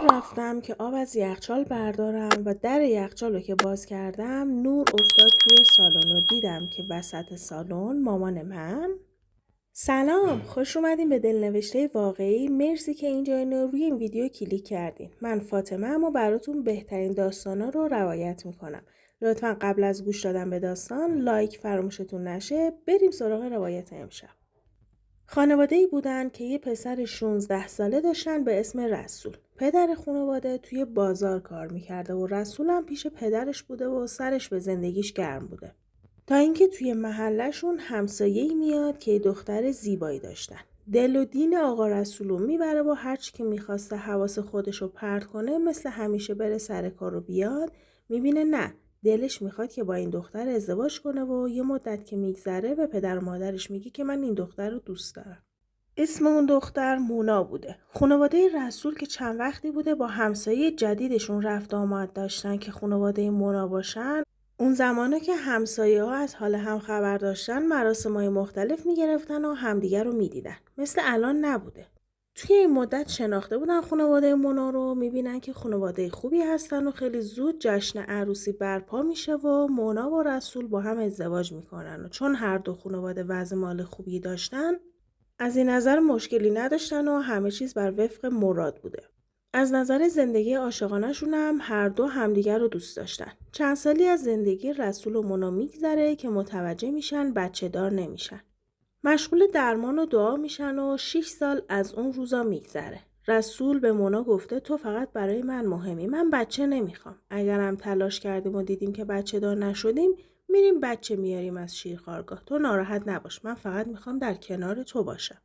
رفتم که آب از یخچال بردارم و در یخچال رو که باز کردم نور افتاد توی سالن و دیدم که وسط سالن مامان من. سلام، خوش اومدین به دلنوشته واقعی. مرسی که اینجا روی این ویدیو کلیک کردین. من فاطمه ام و براتون بهترین داستانا رو روایت میکنم. لطفا قبل از گوش دادن به داستان لایک فراموشتون نشه. بریم سراغ روایت امشب. خانواده‌ای بودن که یه پسر 16 ساله داشتن به اسم رسول. پدر خانواده توی بازار کار میکرده و رسول هم پیش پدرش بوده و سرش به زندگیش گرم بوده. تا اینکه توی محلشون همسایه‌ای میاد که دختر زیبایی داشتن. دل و دین آقا رسولو میبره و هرچی که میخواسته حواس خودشو پرت کنه مثل همیشه بره سر کار و بیاد، میبینه نه، دلش میخواد که با این دختر ازدواج کنه و یه مدت که میگذره به پدر و مادرش میگه که من این دختر رو دوست دارم. اسم اون دختر مونا بوده. خانواده رسول که چند وقتی بوده با همسایه جدیدشون رفت آمد داشتن که خانواده مونا باشن. اون زمانه که همسایه ها از حال هم خبر داشتن مراسم‌های مختلف میگرفتن و همدیگر رو میدیدن. مثل الان نبوده. توی این مدت شناخته بودن خانواده مونا رو، میبینن که خانواده خوبی هستن و خیلی زود جشن عروسی برپا میشه و مونا و رسول با هم ازدواج میکنن و چون هر دو خانواده وضع مال خوبی داشتن از این نظر مشکلی نداشتن و همه چیز بر وفق مراد بوده. از نظر زندگی عاشقانه‌شون هم هر دو همدیگر رو دوست داشتن. چند سالی از زندگی رسول و مونا میگذره که متوجه میشن بچه دار نمیشن. مشغول درمان و دعا میشن و 6 سال از اون روزا میگذره. رسول به مونا گفته تو فقط برای من مهمی، من بچه نمیخوام. اگرم تلاش کردیم و دیدیم که بچه دار نشدیم میریم بچه میاریم از شیرخوارگاه. تو ناراحت نباش، من فقط میخوام در کنار تو باشم.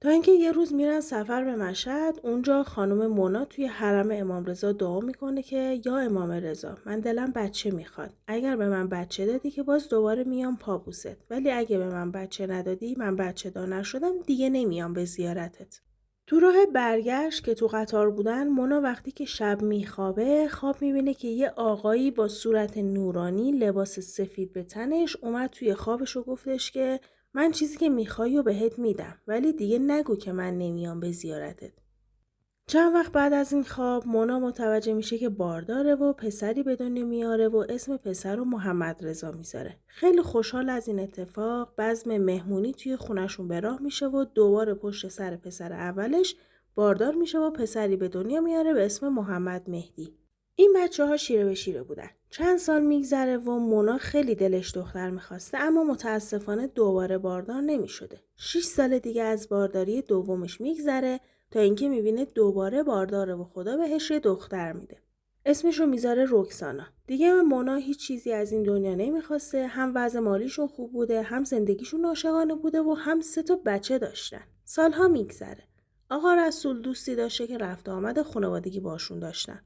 تا اینکه یه روز میرن سفر به مشهد. اونجا خانم مونا توی حرم امام رضا دعا میکنه که یا امام رضا، من دلم بچه میخواد. اگر به من بچه دادی که باز دوباره میام پابوست، ولی اگه به من بچه ندادی، من بچه دار نشدم، دیگه نمیام به زیارتت. تو راه برگشت که تو قطار بودن، مونا وقتی که شب میخوابه خواب میبینه که یه آقایی با صورت نورانی لباس سفید به تنش اومد توی خوابش و گفتش که من چیزی که میخوای و بهت میدم، ولی دیگه نگو که من نمیام به زیارتت. چند وقت بعد از این خواب مونا متوجه میشه که بارداره و پسری به دنیا میاره و اسم پسر رو محمد رضا میذاره. خیلی خوشحال از این اتفاق بزم مهمونی توی خونشون به راه میشه و دوباره پشت سر پسر اولش باردار میشه و پسری به دنیا میاره به اسم محمد مهدی. این بچه‌ها شیره به شیره بودن. چند سال میگذره و مونا خیلی دلش دختر میخواسته اما متاسفانه دوباره باردار نمیشده. 6 سال دیگه از بارداری دومش میگذره تا اینکه میبینه دوباره بارداره و خدا بهش یه دختر میده. اسمشو میذاره رکسانا. دیگه مونا هیچ چیزی از این دنیا نمیخواسته. هم وضع مالیشون خوب بوده، هم زندگیشون عاشقانه بوده و هم 3 تا بچه داشتن. سالها میگذره. آقا رسول دوستی داشته که رفت آمد خانوادگی باشون داشتن.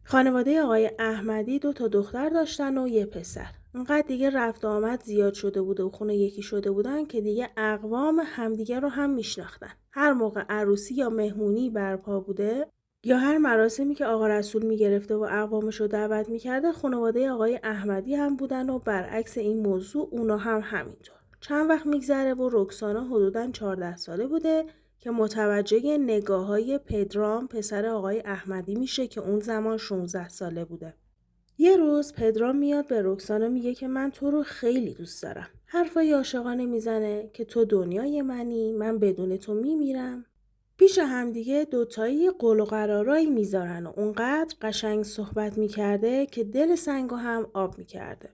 خانواده آقای احمدی 2 تا دختر داشتن و یه پسر. اونقدر دیگه رفت آمد زیاد شده بوده و خونه یکی شده بودن که دیگه اقوام همدیگه رو هم میشناختن. هر موقع عروسی یا مهمونی برپا بوده یا هر مراسمی که آقا رسول میگرفته و اقوامش رو دعوت میکرده، خانواده آقای احمدی هم بودن و برعکس این موضوع اونا هم همینطور. چند وقت میگذره و رکسانا حدوداً 14 ساله بوده که متوجه نگاه‌های پدرام پسر آقای احمدی میشه که اون زمان 16 ساله بوده. یه روز پدرام میاد به رکسانا میگه که من تو رو خیلی دوست دارم. حرفای عاشقانه میزنه که تو دنیای منی، من بدون تو میمیرم. پیش همدیگه دوتایی قول و قرارایی میذارن و اونقدر قشنگ صحبت میکرده که دل سنگو هم آب میکرده.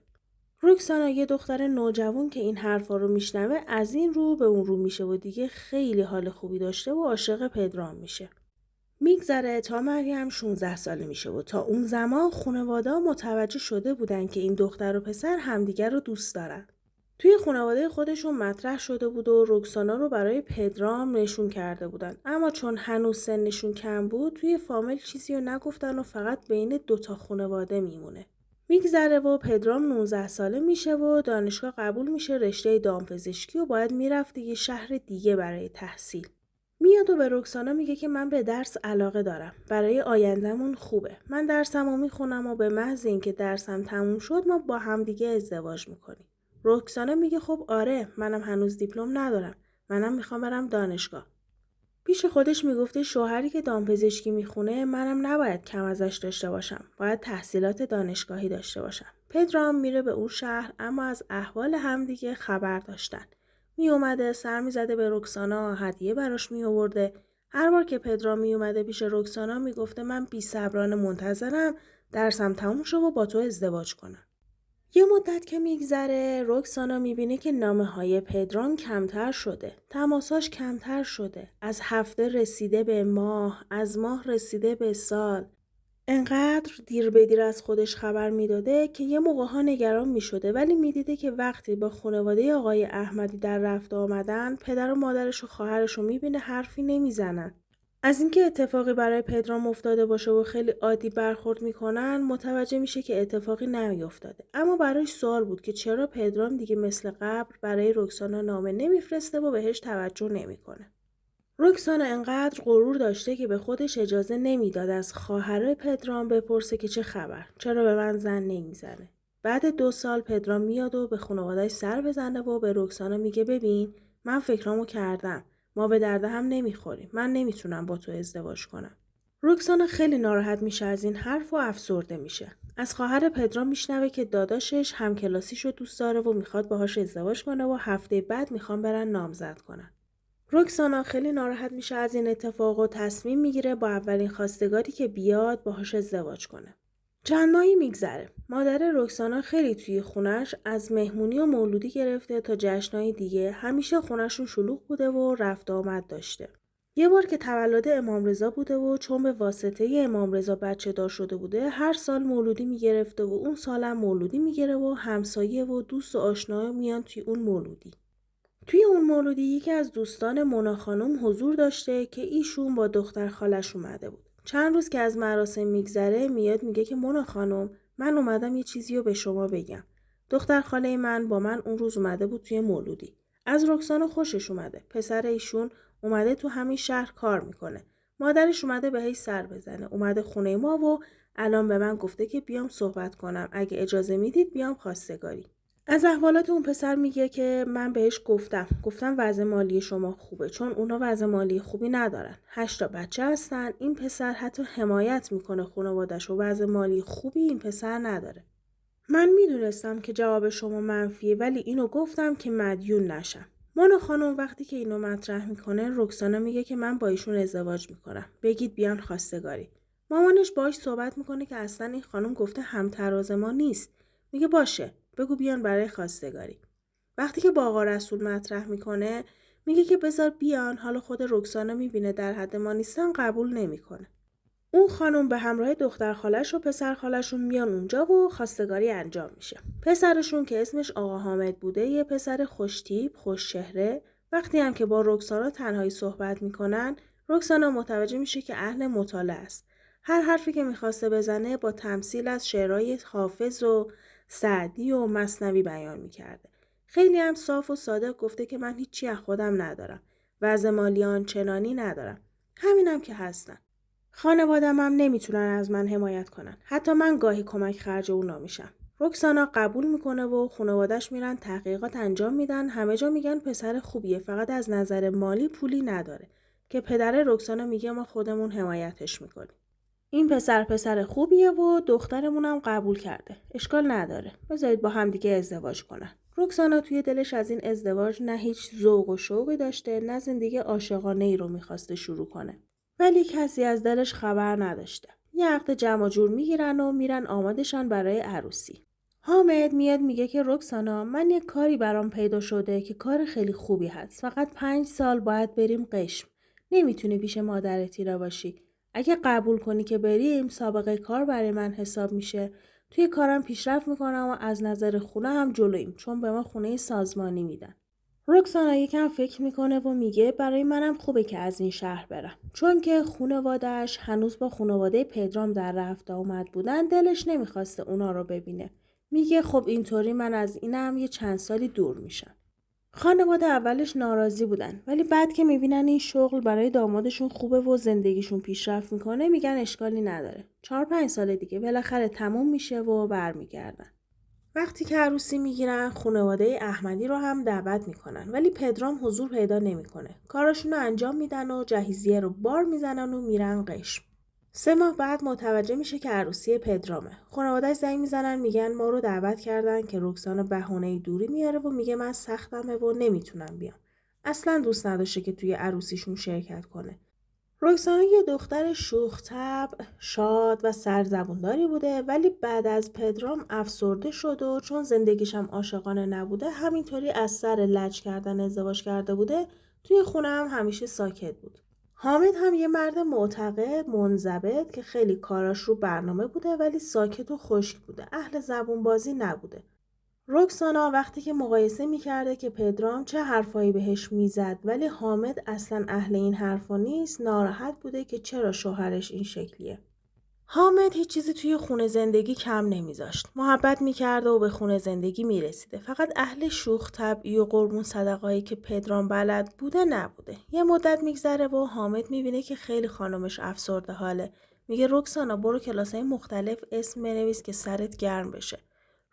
رکسانا یه دختر نوجوان که این حرفا رو میشنوه از این رو به اون رو میشه و دیگه خیلی حال خوبی داشته و عاشق پدرام میشه. میگذره تا مریم 16 ساله میشه و تا اون زمان خانواده متوجه شده بودن که این دختر و پسر همدیگر رو دوست دارن. توی خانواده خودشون مطرح شده بود و رکسانا رو برای پدرام نشون کرده بودن، اما چون هنوز سنشون کم بود توی فامیل چیزی رو نگفتن و فقط بین 2 تا خانواده میمونه. میگذره و پدرام 19 ساله میشه و دانشگاه قبول میشه رشته دامپزشکی و باید میرفته یه شهر دیگه برای تحصیل. میاد و به رکسانا میگه که من به درس علاقه دارم. برای آیندهمون خوبه. من درسمو میخونم و به محض اینکه درسم تموم شد ما با هم دیگه ازدواج میکنیم. رکسانا میگه خب آره، منم هنوز دیپلم ندارم. منم میخوام برم دانشگاه. پیش خودش میگفته شوهری که دامپزشکی میخونه منم نباید کم ازش داشته باشم. باید تحصیلات دانشگاهی داشته باشم. پدرام میره به اون شهر اما از احوال همدیگه خبر داشتن. میومده سر میزده به رکسانا، هدیه براش میآورده. هر بار که پدرام میومده پیش رکسانا میگفته من بی‌صبرانه منتظرم درسم تموم شه و با تو ازدواج کنم. یه مدت که میگذره رکسانا میبینه که نامه‌های پدرام کمتر شده. تماساش کمتر شده. از هفته رسیده به ماه، از ماه رسیده به سال. انقدر دیر به دیر از خودش خبر میداده که یه موقع‌ها نگران میشده ولی میدیده که وقتی با خانواده آقای احمدی در رفت آمدن پدر و مادرش و خواهرش رو میبینه حرفی نمیزنن. از اینکه اتفاقی برای پدرام افتاده باشه و خیلی عادی برخورد میکنن متوجه میشه که اتفاقی نمیافتاده. اما براش سوال بود که چرا پدرام دیگه مثل قبل برای رکسانا نامه نمیفرسته و بهش توجه نمیکنه. رکسانا انقدر غرور داشته که به خودش اجازه نمیداد از خواهر پدرام بپرسه که چه خبر، چرا به من زن نمیزنه. بعد 2 سال پدرام میاد و به خانواده‌اش سر بزنه و به رکسانا میگه ببین من فکرامو کردم. ما به درد هم نمیخوریم. من نمیتونم با تو ازدواج کنم. رکسانا خیلی ناراحت میشه از این حرف و افسرده میشه. از خواهر پدرام میشنوه که داداشش همکلاسیشو دوست داره و میخواد باهاش ازدواج کنه و هفته بعد میخوان برن نامزد کنن. رکسانا خیلی ناراحت میشه از این اتفاق و تصمیم میگیره با اولین خواستگاری که بیاد باهاش ازدواج کنه. چند ماهی میگذره. مادر رکسانا خیلی توی خونش از مهمونی و مولودی گرفته تا جشنای دیگه همیشه خونشون شلوغ بوده و رفت و آمد داشته. یه بار که تولد امام رضا بوده و چون به واسطه امام رضا بچه دار شده بوده هر سال مولودی میگرفته و اون سالم مولودی میگیره و همسایه و دوست و آشنا میان توی اون مولودی. توی اون مولودی یکی از دوستان مونا خانم حضور داشته که ایشون با دختر خالش اومده بود. چند روز که از مراسم میگذره میاد میگه که مونا خانم من اومدم یه چیزی رو به شما بگم. دختر خاله من با من اون روز اومده بود توی مولودی. از رکسانا خوشش اومده. پسر ایشون اومده تو همین شهر کار میکنه. مادرش اومده بهش سر بزنه. اومده خونه ما و الان به من گفته که بیام صحبت کنم. اگه اجازه میدید بیام خواستگاری. از احوالات اون پسر میگه که من بهش گفتم وضع مالی شما خوبه چون اونا وضع مالی خوبی ندارن. 8 تا بچه هستن. این پسر حتی حمایت میکنه خانواده‌اش و وضع مالی خوبی این پسر نداره. من میدونستم که جواب شما منفیه ولی اینو گفتم که مدیون نشم. مونا خانم وقتی که اینو مطرح میکنه رکسانا میگه که من با ایشون ازدواج میکنم. بگید بیان خواستگاری. مامانش باهاش صحبت میکنه که اصلا این خانم گفته همتراز ما نیست. میگه باشه. بگو بیان برای خواستگاری. وقتی که با آقا رسول مطرح میکنه میگه که بذار بیان حالا خود رکسانا میبینه در حد ما نیستن قبول نمیکنه. اون خانم به همراه دختر خالش و پسر خالشون میان اونجا و خواستگاری انجام میشه. پسرشون که اسمش آقا حامد بوده یه پسر خوشتیپ خوش چهره. وقتی هم که با رکسانا تنهایی صحبت میکنن رکسانا متوجه میشه که اهل مطالعه است. هر حرفی که میخواسته بزنه با تمثیل از شعرهای حافظ و سعدی و مثنوی بیان میکرده. خیلی هم صاف و صادق گفته که من هیچی از خودم ندارم. وضع مالی آنچنانی ندارم. همینم که هستم. خانواده‌م هم نمیتونن از من حمایت کنن. حتی من گاهی کمک خرج اونا میشم. رکسانا قبول میکنه و خانواده‌اش میرن تحقیقات انجام میدن. همه جا میگن پسر خوبیه فقط از نظر مالی پولی نداره. که پدر رکسانا میگه ما خودمون حمایتش میکنیم. این پسر خوبیه و دخترمونم قبول کرده. اشکال نداره. بذارید با هم دیگه ازدواج کنن. رکسانا توی دلش از این ازدواج نه هیچ ذوق و شوقی داشته نه زندگی عاشقانه‌ای رو میخواسته شروع کنه. ولی کسی از دلش خبر نداشته. یه عقد جمع جور میگیرن و میرن آمادشن برای عروسی. حامد میاد میگه که رکسانا من یه کاری برام پیدا شده که کار خیلی خوبی هست. فقط 5 سال باید بریم قشم. نمیتونی پیش مادرت ایرا باشی. اگه قبول کنی که بریم سابقه کار برای من حساب میشه. توی کارم پیشرفت میکنم و از نظر خونه هم جلویم چون به ما خونه سازمانی میدن. رکسانا یکم فکر میکنه و میگه برای منم خوبه که از این شهر برم. چون که خانواده‌اش هنوز با خانواده پدرام در رفت آمد بودن دلش نمیخواسته اونا رو ببینه. میگه خب اینطوری من از اینم یه چند سالی دور میشم. خانواده اولش ناراضی بودن ولی بعد که میبینن این شغل برای دامادشون خوبه و زندگیشون پیشرفت میکنه میگن اشکالی نداره. 4-5 سال دیگه بالاخره تموم میشه و برمیگردن. وقتی که عروسی میگیرن خانواده احمدی رو هم دعوت میکنن ولی پدرام حضور پیدا نمیکنه. کاراشون رو انجام میدن و جهیزیه رو بار میزنن و میرن قشم. 3 ماه بعد متوجه میشه که عروسی پدرامه. خانواده‌اش زنگ میزنن میگن ما رو دعوت کردن که رکسانا بهونه دوری میاره و میگه من سختمه و نمیتونم بیام. اصلا دوست نداشته که توی عروسیشون شرکت کنه. رکسانا یه دختر شوخ طبع، شاد و سرزبونداری بوده ولی بعد از پدرام افسرده شد و چون زندگیش هم عاشقانه نبوده همینطوری از سر لج کردن ازدواج کرده بوده توی خونه هم همیشه ساکت بود. حامد هم یه مرد معتقد، منضبط که خیلی کاراش رو برنامه بوده ولی ساکت و خشک بوده. اهل زبون بازی نبوده. رکسانا وقتی که مقایسه میکرده که پدرام چه حرفایی بهش میزد ولی حامد اصلا اهل این حرفا نیست ناراحت بوده که چرا شوهرش این شکلیه. حامد هیچ چیزی توی خونه زندگی کم نمیذاشت. محبت میکرده و به خونه زندگی میرسیده. فقط اهل شوخ طبعی و قربون صدقایی که پدرام بلد بوده نبوده. یه مدت میگذره و حامد میبینه که خیلی خانمش افسرده حاله. میگه رکسانا برو کلاسای مختلف اسم بنویس که سرت گرم بشه.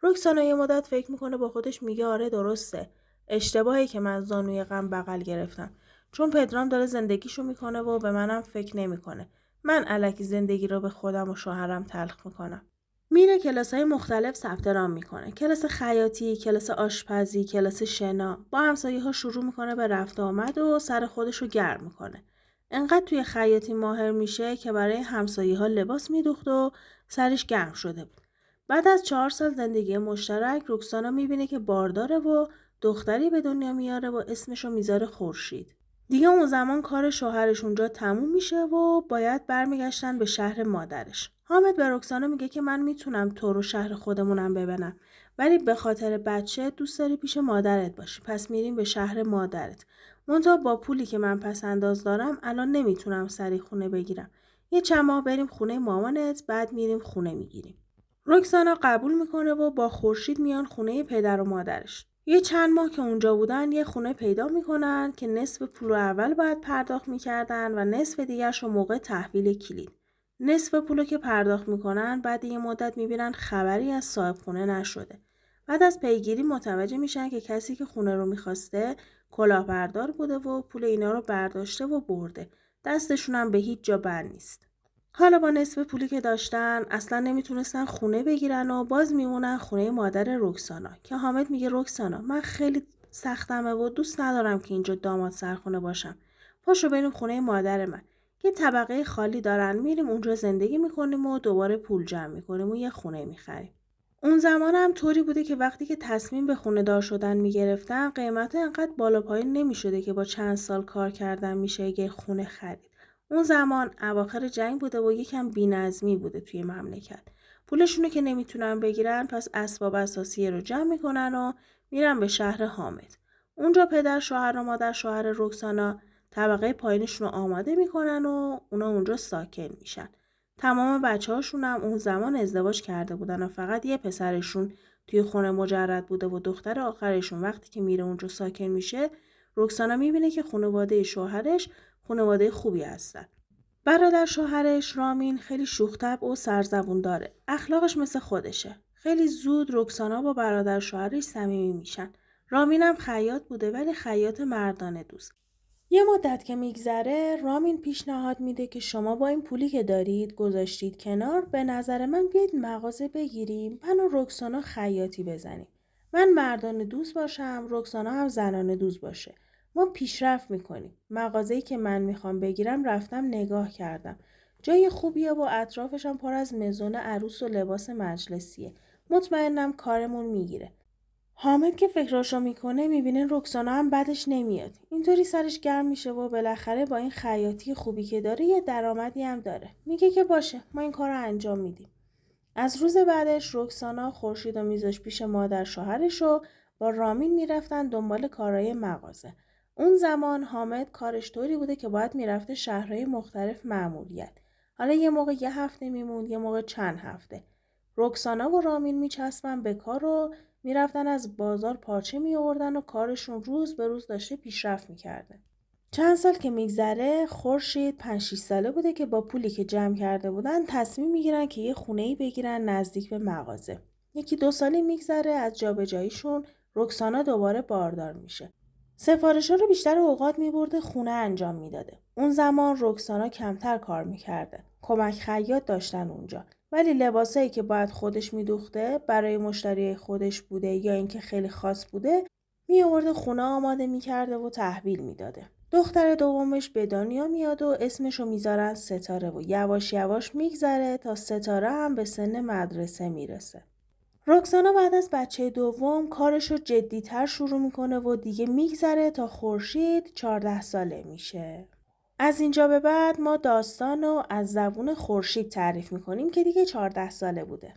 رکسانا یه مدت فکر میکنه با خودش میگه آره درسته. اشتباهی که من زانوی غم بغل گرفتم. چون پدرام داره زندگیشو میکنه و به منم فکر نمیکنه. من الکی زندگی رو به خودم و شوهرم تلخ میکنم. میره کلاس‌های مختلف ثبت نام میکنه. کلاس خیاطی، کلاس آشپزی، کلاس شنا. با همسایه‌ها شروع میکنه به رفت و آمد و سر خودش رو گرم میکنه. انقدر توی خیاطی ماهر میشه که برای همسایه‌ها لباس میدوخت و سرش گرم شده بود. بعد از 4 سال زندگی مشترک رکسانا میبینه که بارداره و دختری به دنیا میاره و اسمشو میذاره خورشید. دیگه اون زمان کار شوهرش اونجا تموم میشه و باید برمیگشتن به شهر مادرش. حامد به رکسانا میگه که من میتونم تو رو شهر خودمونم ببرم ولی به خاطر بچه دوست داری پیش مادرت باشی پس میریم به شهر مادرت. منتها با پولی که من پس انداز دارم الان نمیتونم سری خونه بگیرم. یه چند ماه بریم خونه مامانت بعد میریم خونه میگیریم. رکسانا قبول میکنه و با خورشید میان خونه پدر و مادرش. یه چند ماه که اونجا بودن یه خونه پیدا میکنن که نصف پول اول باید پرداخت میکردن و نصف دیگرش رو موقع تحویل کلید. نصف پولو که پرداخت میکنن بعد یه مدت میبینن خبری از صاحب خونه نشده. بعد از پیگیری متوجه میشن که کسی که خونه رو میخواسته کلاهبردار بوده و پول اینا رو برداشته و برده. دستشون هم به هیچ جا بند نیست. حالا با نصف پولی که داشتن اصلا نمیتونستن خونه بگیرن و باز میمونن خونه مادر رکسانا که حامد میگه رکسانا من خیلی سختمه و دوست ندارم که اینجا داماد سرخونه باشم. پاشو بریم خونه مادر من. یه طبقه خالی دارن میریم اونجا زندگی میکنیم و دوباره پول جمع میکنیم و یه خونه میخریم. اون زمان هم طوری بوده که وقتی که تصمیم به خونه دار شدن میگرفتن قیمت انقدر بالا پایین نمیشده که با چند سال کار کردن میشه یه خونه خرید. اون زمان اواخر جنگ بوده و یکم بی‌نظمی بوده توی مملکت. پولشونو که نمیتونن بگیرن پس اسباب اساسیه رو جمع میکنن و میرن به شهر حامد. اونجا پدر شوهر و مادر شوهر رکسانا طبقه پایینشون رو آماده میکنن و اونا اونجا ساکن میشن. تمام بچه‌هاشون هم اون زمان ازدواج کرده بودن و فقط یه پسرشون توی خونه مجرد بوده و دختر آخرشون وقتی که میره اونجا ساکن میشه رکسانا میبینه که خانواده شوهرش خانواده خوبی هستن. برادر شوهرش رامین خیلی شوخ طبع و سرزبون داره. اخلاقش مثل خودشه. خیلی زود رکسانا با برادر شوهرش صمیمی میشن. رامین هم خیاط بوده ولی خیاط مردانه دوست. یه مدت که میگذره رامین پیشنهاد میده که شما با این پولی که دارید گذاشتید کنار به نظر من بیاید مغازه بگیریم من و رکسانا خیاطی بزنیم. من مردانه دوست باشم رکسانا هم زنانه دوست باشه. ما پیشرفت میکنیم. مغازه‌ای که من میخوام بگیرم رفتم نگاه کردم. جای خوبیه و اطرافش هم پر از مزون عروس و لباس مجلسیه. مطمئنم کارمون میگیره. حامد که فکراشو میکنه میبینه رکسانا هم بعدش نمیاد. اینطوری سرش گرم میشه و بالاخره با این خیاطی خوبی که داره یه درآمدی هم داره. میگه که باشه ما این کار رو انجام میدیم. از روز بعدش رکسانا خورشید و میذاش پیش مادر شوهرش و با رامین میرفتن دنبال کارهای مغازه. اون زمان حامد کارش طوری بوده که باید میرفته شهرهای مختلف مأموریت. حالا یه موقع یه هفته میموند یه موقع چند هفته. رکسانا و رامین میچسبن به کار و میرفتن از بازار پارچه میآوردن و کارشون روز به روز داشته پیشرفت میکرده. چند سال که میگذره خورشید 5-6 ساله بوده که با پولی که جمع کرده بودن تصمیم میگیرن که یه خونه‌ای بگیرن نزدیک به مغازه. 1-2 سالی میگذره از جابجاییشون رکسانا دوباره باردار میشه. سفارش‌ها رو بیشتر اوقات میبرده خونه انجام میداده. اون زمان رکسانا کمتر کار میکرده. کمک خیاط داشتن اونجا. ولی لباسایی که باید خودش میدوخته برای مشتری خودش بوده یا اینکه خیلی خاص بوده میآورده خونه آماده میکرده و تحویل میداده. دختر دومش به دنیا میاد و اسمشو میذارن ستاره و یواش یواش میگذره تا ستاره هم به سن مدرسه میرسه. رکسانا بعد از بچه دوم کارشو جدی‌تر شروع میکنه و دیگه میگذره تا خورشید 14 ساله میشه. از اینجا به بعد ما داستانو از زبون خورشید تعریف میکنیم که دیگه 14 ساله بوده.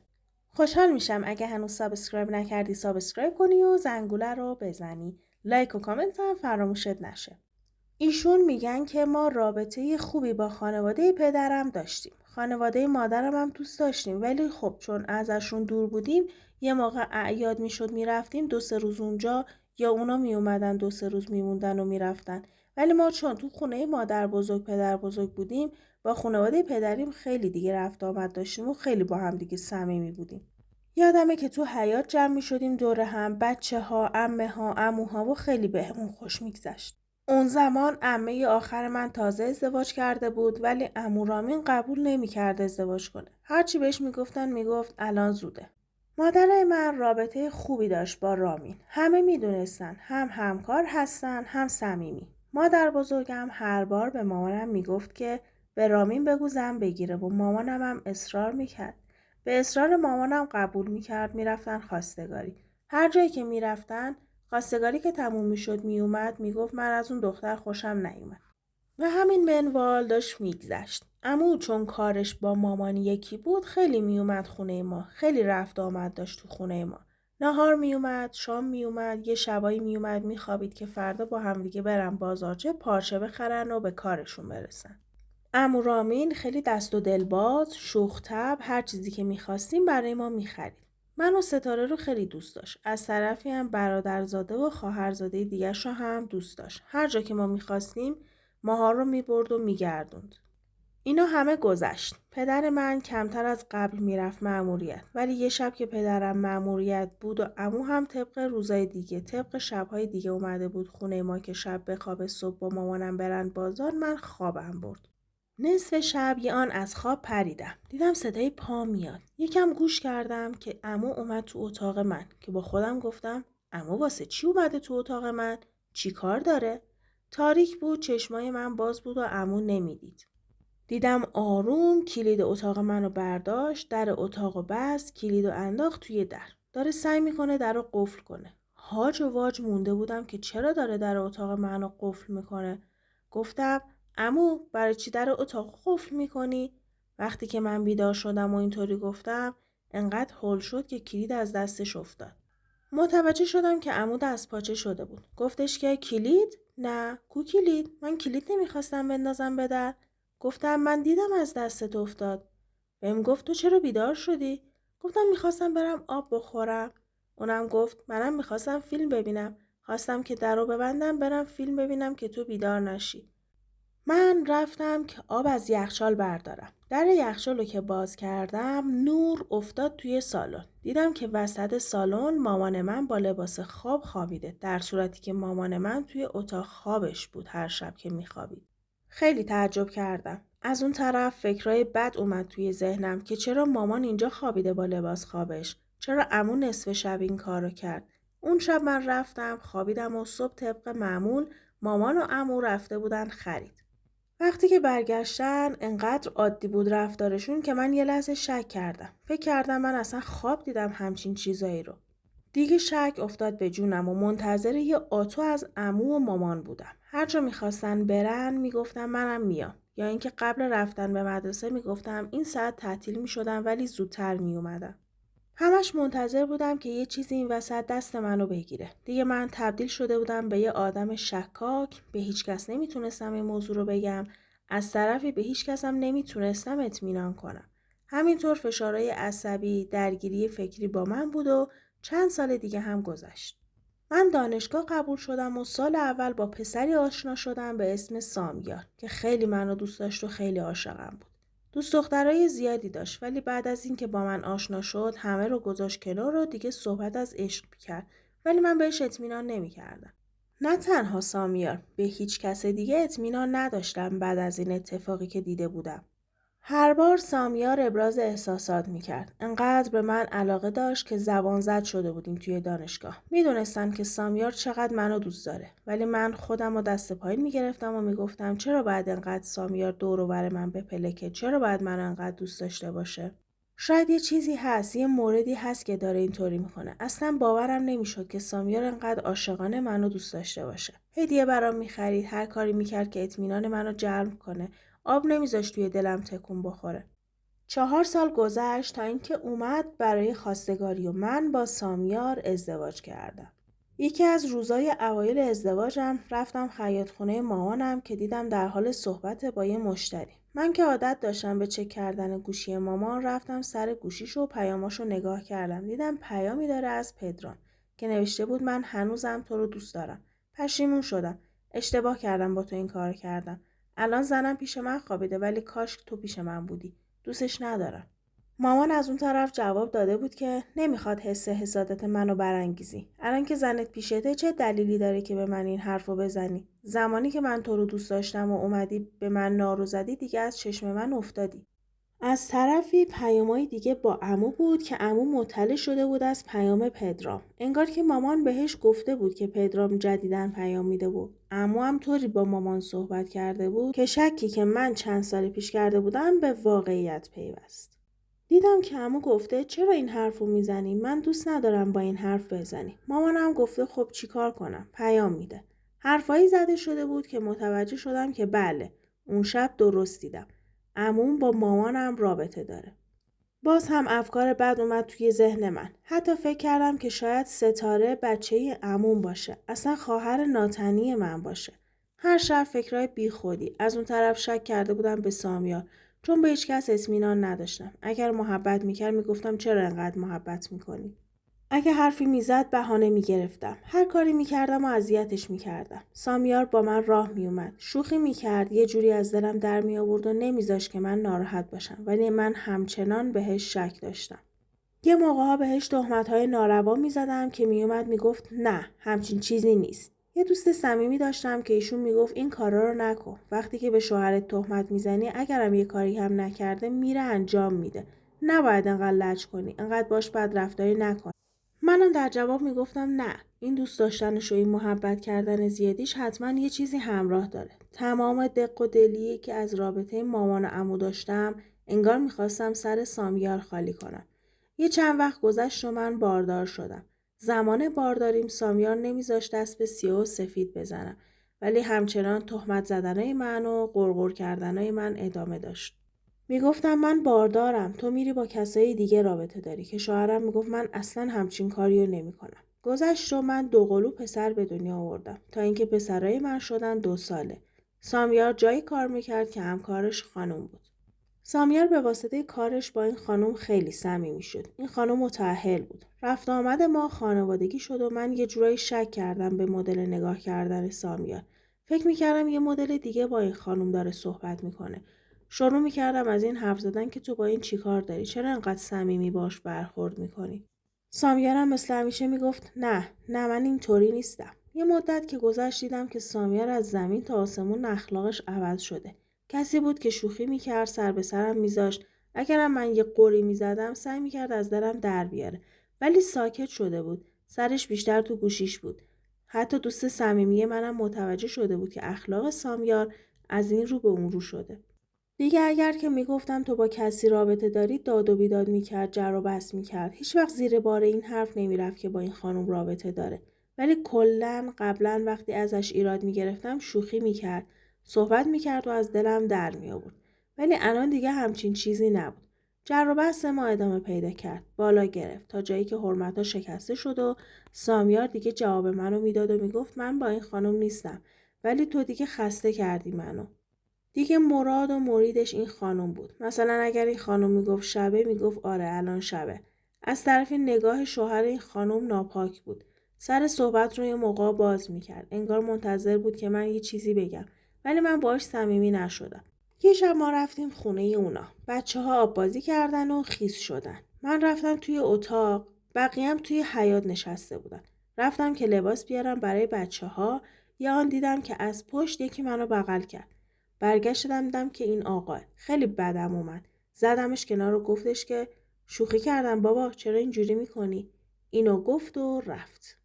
خوشحال میشم اگه هنوز سابسکرایب نکردی سابسکرایب کنی و زنگوله رو بزنی. لایک و کامنت هم فراموشت نشه. ایشون میگن که ما رابطه خوبی با خانواده پدرم داشتیم. خانواده مادرم هم دوست داشتیم ولی خب چون ازشون دور بودیم یه موقع اعیاد میشد میرفتیم 2-3 روز اونجا یا اونا میومدن 2-3 روز میموندن و میرفتن. ولی ما چون تو خونه مادر بزرگ پدر بزرگ بودیم با خانواده پدریم خیلی دیگه رفت آمد داشتیم و خیلی با هم دیگه صمیمی بودیم. یادمه که تو حیاط جمع میشدیم دور هم بچه‌ها، عمه‌ها، عموها و خیلی بهمون خوش میگذشت. اون زمان عمه آخر من تازه ازدواج کرده بود ولی عمو رامین قبول نمی‌کرد ازدواج کنه. هرچی بهش میگفتن میگفت الان زوده. مادر من رابطه خوبی داشت با رامین. همه میدونستن هم همکار هستن هم صمیمی. مادر بزرگم هر بار به مامانم میگفت که به رامین بگو زن بگیره و مامانم هم اصرار میکرد. به اصرار مامانم قبول میکرد میرفتن خواستگاری. هر جایی که میرفتن خواستگاری که تموم میشد میومد میگفت من از اون دختر خوشم نیومد. و همین منوال داشت میگذشت. عمو چون کارش با مامان یکی بود خیلی میومد خونه ما. خیلی رفت آمد داشت تو خونه ما. نهار میومد، شام میومد، یه شبایی میومد میخوابید که فردا با هم دیگه برن بازارچه پارچه بخرن و به کارشون برسن. عمو رامین خیلی دست و دلباز، شوخ طبع، هر چیزی که میخواستیم برای ما میخرید. من و ستاره رو خیلی دوست داشت. از طرفی هم برادرزاده و خواهرزاده دیگرش رو هم دوست داشت. هر جا که ما میخواستیم ماها رو میبرد و میگردوند. اینا همه گذشت. پدر من کمتر از قبل میرفت مأموریت. ولی یه شب که پدرم مأموریت بود و عمو هم طبق روزای دیگه، طبق شبهای دیگه اومده بود خونه ما که شب بخوابه صبح با مامانم برن بازار من خوابم برد. نصف شب یه آن از خواب پریدم. دیدم صدای پا میاد. یکم گوش کردم که عمو اومد تو اتاق من که با خودم گفتم عمو واسه چی اومده تو اتاق من؟ چی کار داره؟ تاریک بود، چشمای من باز بود و عمو نمیدید. دیدم آروم کلید اتاق منو برداشت، در اتاقو بست، کلیدو انداخت توی در. داره سعی میکنه درو قفل کنه. هاج و واج مونده بودم که چرا داره در اتاق منو قفل میکنه. گفتم عمو برای چی در اتاق قفل میکنی؟ وقتی که من بیدار شدم و اینطوری گفتم انقدر هول شد که کلید از دستش افتاد. متوجه شدم که عمو دست پاچه شده بود. گفتش که کلید؟ نه، کو کلید؟ من کلید نمیخواستم بندازم به در. گفتم من دیدم از دستت افتاد. بهم گفت تو چرا بیدار شدی؟ گفتم میخواستم برم آب بخورم. اونم گفت منم میخواستم فیلم ببینم. خواستم که درو ببندم برم فیلم ببینم که تو بیدار نشی. من رفتم که آب از یخچال بردارم. در یخچال رو که باز کردم نور افتاد توی سالن. دیدم که وسط سالن مامان من با لباس خواب خوابیده، در صورتی که مامان من توی اتاق خوابش بود هر شب که میخوابید. خیلی تعجب کردم. از اون طرف فکرای بد اومد توی ذهنم که چرا مامان اینجا خوابیده با لباس خوابش؟ چرا عمو نصف شب این کارو کرد؟ اون شب من رفتم خوابیدم و صبح طبق معمول مامان و عمو رفته بودن خرید. وقتی که برگشتن انقدر عادی بود رفتارشون که من یه لحظه شک کردم. فکر کردم من اصلا خواب دیدم همچین چیزایی رو. دیگه شک افتاد به جونم و منتظر یه آتو از عمو و مامان بودم. هر جا میخواستن برن میگفتم منم میام. یا اینکه قبل رفتن به مدرسه میگفتم این ساعت تعطیل میشدم ولی زودتر میومدم. همش منتظر بودم که یه چیزی این وسط دست منو بگیره. دیگه من تبدیل شده بودم به یه آدم شکاک، به هیچ کس نمیتونستم این موضوع رو بگم، از طرفی به هیچ کس هم نمیتونستم اطمینان کنم. همینطور فشارهای عصبی، درگیری فکری با من بود و چند سال دیگه هم گذشت. من دانشگاه قبول شدم و سال اول با پسری آشنا شدم به اسم سامیار که خیلی منو دوست داشت و خیلی عاشقم بود. دوست دخترای زیادی داشت ولی بعد از اینکه با من آشنا شد همه رو گذاشت کنار و دیگه صحبت از عشق کرد ولی من بهش اطمینان نمی‌کردم. نه تنها سامیار، به هیچ کس دیگه اطمینان نداشتم بعد از این اتفاقی که دیده بودم. هر بار سامیار ابراز احساسات میکرد. انقدر به من علاقه داشت که زبان زد شده بودیم توی دانشگاه. میدونستن که سامیار چقدر منو دوست داره. ولی من خودم رو دست پایین میگرفتم و میگفتم چرا باید انقدر سامیار دور و بر من بپلکه؟ چرا باید منو انقدر دوست داشته باشه؟ شاید یه چیزی هست، یه موردی هست که داره اینطوری میکنه. اصلا باورم نمیشد که سامیار انقدر عاشقانه منو دوست داشته باشه. هدیه برام میخرید، هر کاری میکرد که اطمینان منو جلب کنه. آب نمیذاشت توی دلم تکون بخوره. 4 سال گذشت تا اینکه اومد برای خواستگاری و من با سامیار ازدواج کردم. یکی از روزای اوایل ازدواجم رفتم خیاطخونه مامانم که دیدم در حال صحبت با یه مشتری. من که عادت داشتم به چک کردن گوشی مامان رفتم سر گوشیشو و پیاماشو نگاه کردم. دیدم پیامی داره از پدرام که نوشته بود من هنوزم تو رو دوست دارم. پشیمون شدم. اشتباه کردم با تو این کار کردم. الان زنم پیش من خوابیده ولی کاش تو پیش من بودی. دوستش ندارم. مامان از اون طرف جواب داده بود که نمیخواد حس حسادت منو برانگیزی. الان که زنت پیشته چه دلیلی داره که به من این حرفو بزنی؟ زمانی که من تو رو دوست داشتم و اومدی به من نارو زدی دیگه از چشم من افتادی. از طرفی پیامای دیگه با عمو بود که عمو مطلع شده بود از پیام پدرام. انگار که مامان بهش گفته بود که پدرام جدیداً پیام میده بود. عمو هم طوری با مامان صحبت کرده بود که شکی که من چند سال پیش کرده بودم به واقعیت پیوست. دیدم که عمو گفته چرا این حرفو میزنی؟ من دوست ندارم با این حرف بزنی. مامانم گفته خب چیکار کنم؟ پیام میده. حرفایی زده شده بود که متوجه شدم که بله، اون شب درست دیدم. عموم با مامانم رابطه داره. باز هم افکار بد اومد توی ذهن من. حتی فکر کردم که شاید ستاره بچه عموم باشه. اصلا خواهر ناتنی من باشه. هر شب فکرای بی خودی. از اون طرف شک کرده بودم به سامیار. چون به هیچ کس اطمینان نداشتم. اگر محبت میکرد میگفتم چرا انقدر محبت میکنی؟ اگه حرفی میزد بهانه میگرفتم. هر کاری میکردم و اذیتش میکردم. سامیار با من راه میومد. شوخی میکرد، یه جوری از دلم در می آورد و نمیذاشت که من ناراحت باشم. ولی من همچنان بهش شک داشتم. یه موقع‌ها بهش تهمت‌های ناروا میزدم که میومد میگفت نه، همچین چیزی نیست. یه دوست صمیمی داشتم که ایشون میگفت این کارا رو نکن. وقتی که به شوهرت تهمت میزنی اگرم یه کاری هم نکرده میره انجام میده. نباید انقدر لج کنی، انقدر باش بد رفتاری نکن. منم در جواب میگفتم نه، این دوست داشتنش و این محبت کردن زیادیش حتما یه چیزی همراه داره. تمام دق و دلیه که از رابطه مامان و عمو داشتم انگار میخواستم سر سامیار خالی کنم. یه چند وقت گذشت و من باردار شدم. زمان بارداریم سامیار نمیذاشت دست به سیاه و سفید بزنم ولی همچنان تهمت زدنای من و غرغر کردنای من ادامه داشت. میگفتم من باردارم، تو میری با کسای دیگه رابطه داری که شوهرم میگفت من اصلا همچین کاریو نمیکنم. گذشت و من 2 قلو پسر به دنیا آوردم تا اینکه پسرای من شدن 2 ساله. سامیار جایی کار میکرد که همکارش خانم بود. سامیار به واسطه کارش با این خانم خیلی صمیمی شد. این خانم متأهل بود. رفت آمد ما خانوادگی شد و من یه جورایی شک کردم به مدل نگاه کردن سامیار. فکر میکردم یه مدل دیگه با این خانم داره صحبت میکنه. شروع میکردم از این حرف زدن که تو با این چی کار داری؟ چرا انقدر صمیمی باش برخورد میکنی؟ سامیارم مثل همیشه میگفت نه من اینطوری نیستم. یه مدت که گذشت دیدم که سامیار از زمین تا آسمون اخلاقش عوض شده. کسی بود که شوخی میکرد، سر به سرم میذاشت. اگرم من یه قری میزدم سعی میکرد از دلم در بیاره. ولی ساکت شده بود. سرش بیشتر تو گوشیش بود. حتی دوست صمیمی منم متوجه شده بود که اخلاق سامیار از این رو به اون رو شده. دیگه اگر که میگفتم تو با کسی رابطه داری داد و بیداد میکرد، جر و بحث میکرد. هیچ وقت زیر بار این حرف نمیرفت که با این خانم رابطه داره. ولی کلاً قبلاً وقتی ازش ایراد میگرفتم شوخی میکرد، صحبت میکرد و از دلم در میآورد. ولی الان دیگه همچین چیزی نبود. جر و بحث ما ادامه پیدا کرد. بالا گرفت تا جایی که حرمت‌ها شکسته شد و سامیار دیگه جواب منو میداد و میگفت من با این خانم نیستم. ولی تو دیگه خسته کردی منو. دیگه مراد و مریدش این خانم بود. مثلا اگر این خانم میگفت شبه میگفت آره الان شبه. از طرف نگاه شوهر این خانم ناپاک بود. سر صحبت رو یه موقع باز میکرد. انگار منتظر بود که من یه چیزی بگم. ولی من باهاش صمیمی نشدم. یه شب ما رفتیم خونه اونا. بچه‌ها آب بازی کردن و خیس شدن. من رفتم توی اتاق، بقیه‌ام توی حیاط نشسته بودن. رفتم که لباس بیارم برای بچه‌ها، یه آن دیدم که از پشت یکی منو بغل کرد. برگشتم دیدم که این آقاه. خیلی بدم اومد. زدمش کنار و گفتش که شوخی کردم بابا، چرا اینجوری میکنی؟ اینو گفت و رفت.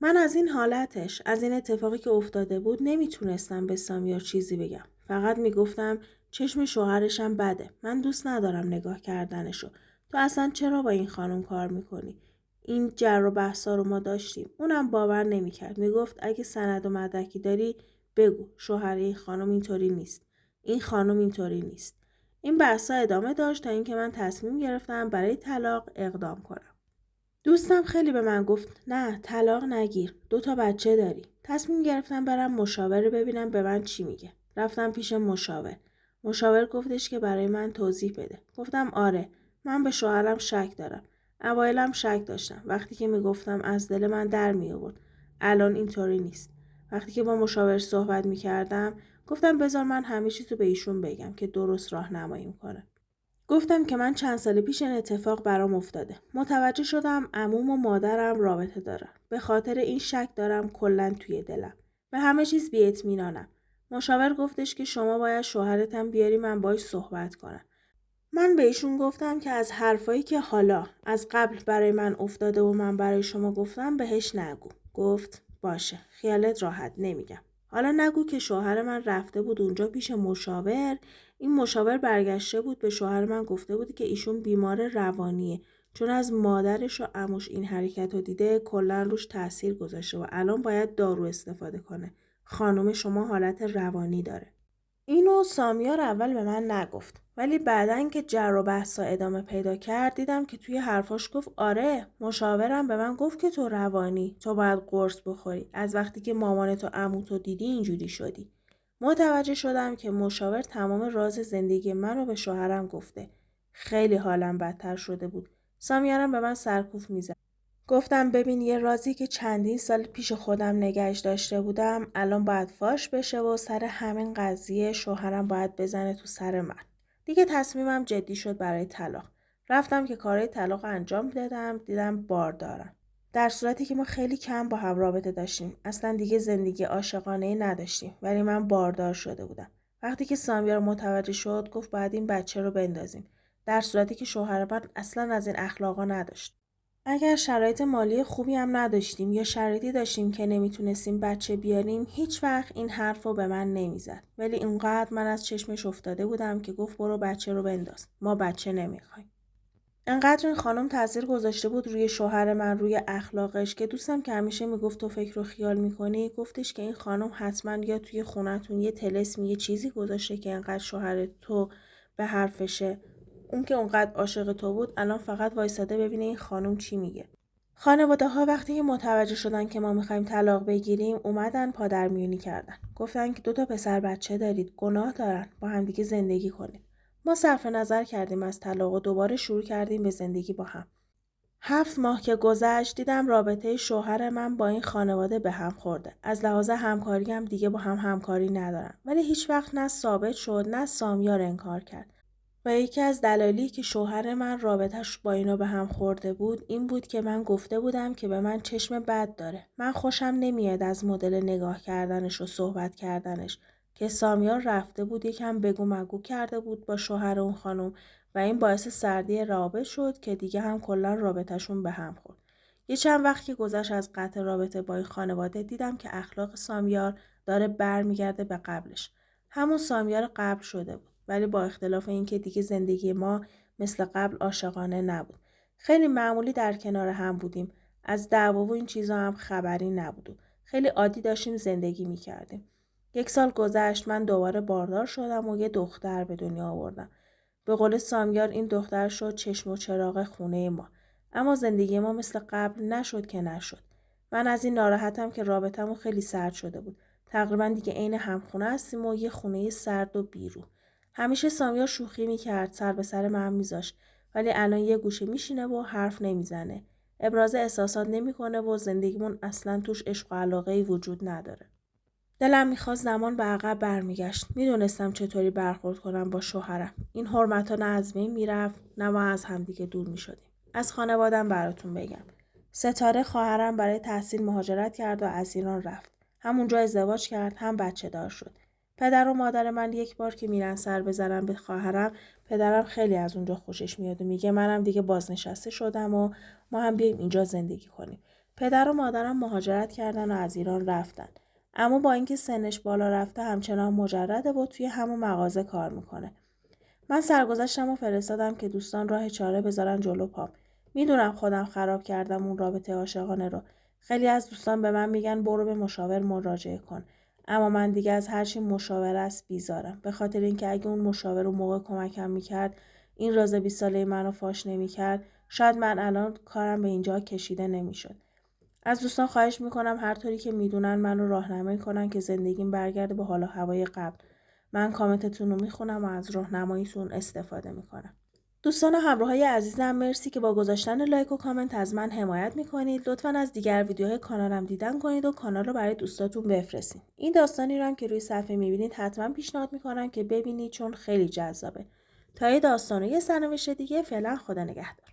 من از این حالتش، از این اتفاقی که افتاده بود نمیتونستم به سامیار چیزی بگم. فقط میگفتم چشم شوهرشم بده. من دوست ندارم نگاه کردنشو. تو اصلا چرا با این خانم کار میکنی؟ این جر و بحثا رو ما داشتیم. اونم باور نمیکرد. میگفت اگه سند و مدرکی داری بگو. شوهر این خانم اینطوری نیست. این خانم اینطوری نیست. این بحثا ادامه داشت تا اینکه من تصمیم گرفتم برای طلاق اقدام کنم. دوستم خیلی به من گفت نه طلاق نگیر، 2 بچه داری. تصمیم گرفتم برم مشاور ببینم به من چی میگه. رفتم پیش مشاور. مشاور گفتش که برای من توضیح بده. گفتم آره، من به شوهرم شک دارم. اوایلم شک داشتم. وقتی که میگفتم از دل من در می آورد. الان اینطوری نیست. وقتی که با مشاور صحبت میکردم گفتم بذار من همه چیزو به ایشون بگم که درست راهنمایی کنه. گفتم که من چند سال پیش این اتفاق برام افتاده. متوجه شدم عموم و مادرم رابطه دارن. به خاطر این شک دارم کلاً توی دلم. به همه چیز بی‌اطمینانم. مشاور گفتش که شما باید شوهرتم بیاری من باهاش صحبت کنم. من به ایشون گفتم که از حرفایی که حالا از قبل برای من افتاده و من برای شما گفتم بهش نگو. گفت باشه، خیالت راحت، نمیگم. حالا نگو که شوهر من رفته بود اونجا پیش مشاور. این مشاور برگشته بود به شوهر من گفته بود که ایشون بیمار روانیه، چون از مادرش و عموش این حرکت رو دیده کلا روش تاثیر گذاشته و الان باید دارو استفاده کنه. خانم شما حالت روانی داره. اینو سامیار اول به من نگفت، ولی بعدن که جر و بحثا ادامه پیدا کرد دیدم که توی حرفاش گفت آره، مشاورم به من گفت که تو روانی، تو باید قرص بخوری. از وقتی که مامانت و عموتو دیدی اینجوری شدی. متوجه شدم که مشاور تمام راز زندگی منو به شوهرم گفته. خیلی حالم بدتر شده بود. سامیارم به من سرکوف میزد. گفتم ببین یه رازی که چندین سال پیش خودم نگهش داشته بودم الان باید فاش بشه و سر همین قضیه شوهرم باید بزنه تو سر من. دیگه تصمیمم جدی شد برای طلاق. رفتم که کارهای طلاق انجام دادم، دیدم باردارم. در صورتی که ما خیلی کم با هم رابطه داشتیم. اصلا دیگه زندگی عاشقانه‌ای نداشتیم، ولی من باردار شده بودم. وقتی که سامیار متوجه شد گفت باید این بچه رو بندازیم. در صورتی که شوهر من اصلا از این اخلاقا نداشت. اگر شرایط مالی خوبی هم نداشتیم یا شرایطی داشتیم که نمیتونستیم بچه بیاریم هیچ وقت این حرف رو به من نمیزد. ولی اینقدر من از چشمش افتاده بودم که گفت برو بچه رو بنداز. ما بچه نمیخوایم. انقدر این خانم تاثیر گذاشته بود روی شوهر من، روی اخلاقش، که دوستم که همیشه میگفت تو فکر و خیال میکنی، گفتش که این خانم حتما یا توی خونتون یه طلسم یه چیزی گذاشته که انقدر شوهر تو به حرفشه. اون که اونقدر عاشق تو بود الان فقط وایساده ببینه این خانم چی میگه. خانواده‌ها وقتی که متوجه شدن که ما میخوایم طلاق بگیریم اومدن پادرمیونی کردن. گفتن که 2 پسر بچه دارید، گناه دارن، با همدیگه زندگی کنید. ما صرف نظر کردیم از طلاق و دوباره شروع کردیم به زندگی با هم. 7 ماه که گذشت دیدم رابطه شوهر من با این خانواده به هم خورده. از لحاظ همکاری هم دیگه با هم همکاری ندارن. ولی هیچ وقت نه ثابت شد نه سامیار انکار کرد. و یکی از دلایلی که شوهر من رابطش با اینا به هم خورده بود این بود که من گفته بودم که به من چشم بد داره. من خوشم نمیاد از مدل نگاه کردنش و صحبت کردنش که سامیار رفته بود یکم بگو مگو کرده بود با شوهر اون خانم و این باعث سردی رابطه شد که دیگه هم کلا رابطهشون به هم خورد. یه چند وقت که گذشت از قطع رابطه با این خانواده دیدم که اخلاق سامیار داره برمیگرده به قبلش. همون سامیار قبل شده بود. ولی با اختلاف اینکه دیگه زندگی ما مثل قبل عاشقانه نبود. خیلی معمولی در کنار هم بودیم. از دعوا و این چیزا هم خبری نبود. خیلی عادی داشتیم زندگی میکردیم. 1 سال گذشت من دوباره باردار شدم و یه دختر به دنیا آوردم. به قول سامیار این دختر شد چشم و چراغ خونه ما. اما زندگی ما مثل قبل نشد که نشد. من از این ناراحتم که رابطمون خیلی سرد شده بود. تقریبا دیگه عین همخونه هستیم و یه خونه سرد و بیرو. همیشه سامیار شوخی میکرد، سر به سر من میذاشت، ولی الان یه گوشه میشینه و حرف نمیزنه. ابراز احساسات نمیکنه و زندگیمون اصلا توش عشق و علاقه‌ای وجود نداره. دلم میخواست زمان به عقب برمیگشت. میدونستم چطوری برخورد کنم با شوهرم. این حرمت‌ها نه از بین میرفت، نه ما از همدیگه دور میشدیم. از خانوادم براتون بگم. ستاره خواهرم برای تحصیل مهاجرت کرد و از ایران رفت. همونجا ازدواج کرد، هم بچه دار شد. پدر و مادر من یک بار که میرن سر بزنن به خواهرم، پدرم خیلی از اونجا خوشش میاد و میگه منم دیگه بازنشسته شدم و ما هم بیایم اینجا زندگی کنیم. پدر و مادرم مهاجرت کردن و از ایران رفتن. اما با اینکه سنش بالا رفته همچنان مجرده و توی همون مغازه کار میکنه. من سرگذشتمو فرستادم که دوستان راه چاره بذارن جلو پام. میدونم خودم خراب کردم اون رابطه عاشقانه رو. خیلی از دوستان به من میگن برو به مشاور مراجعه کن. اما من دیگه از هر چی مشاور است بیزارم. به خاطر اینکه اگه اون مشاور اون موقع کمکم میکرد، این راز 20 ساله منو فاش نمیکرد، شاید من الان کارم به اینجا کشیده نمیشد. از دوستان خواهش میکنم هر طوری که میدونن منو راهنمایی کنن که زندگیم برگرده به حال و هوای قبل. من کامنتتون رو میخونم و از راهنماییتون استفاده میکنم. دوستان و همراهای عزیزم، مرسی که با گذاشتن لایک و کامنت از من حمایت میکنید. لطفاً از دیگر ویدیوهای کانالم دیدن کنید و کانال رو برای دوستاتون بفرستین. این داستانی رو هم که روی صفحه میبینید حتما پیشنهاد میکنم که ببینید چون خیلی جذابه. تا یه داستان و یه سرنوشت دیگه، فعلا خدا نگهدار.